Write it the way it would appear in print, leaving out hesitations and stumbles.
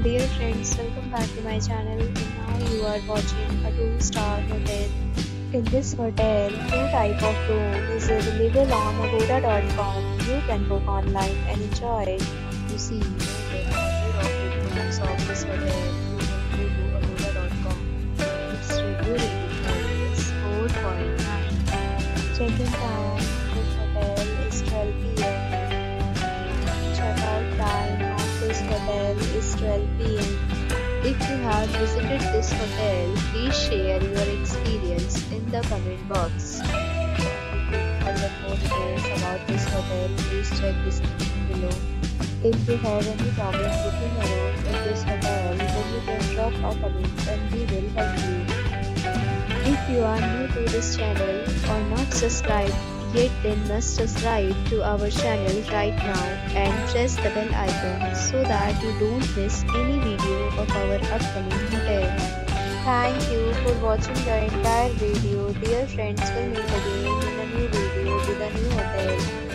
Dear friends, welcome back to my channel. And now you are watching a 2-star hotel. In this hotel, two type of room is available on agoda.com. You can book online and enjoy it. To see more than 100 of reviews of this hotel, you can go to agoda.com. Its review rating is 4.9. Check-in time in this hotel is 12 p.m. Check-out time of this hotel is 12 p.m. If you have visited this hotel, please share your experience in the comment box. For more details about this hotel, please check description below. If you have any problem booking a room in this hotel, then you can drop a comment and we will help you. If you are new to this channel or not subscribed yet, then must subscribe to our channel right now and press the bell icon so that you don't miss any video of our upcoming hotel. Thank you for watching the entire video. Dear friends, will meet again in a new video with a new hotel.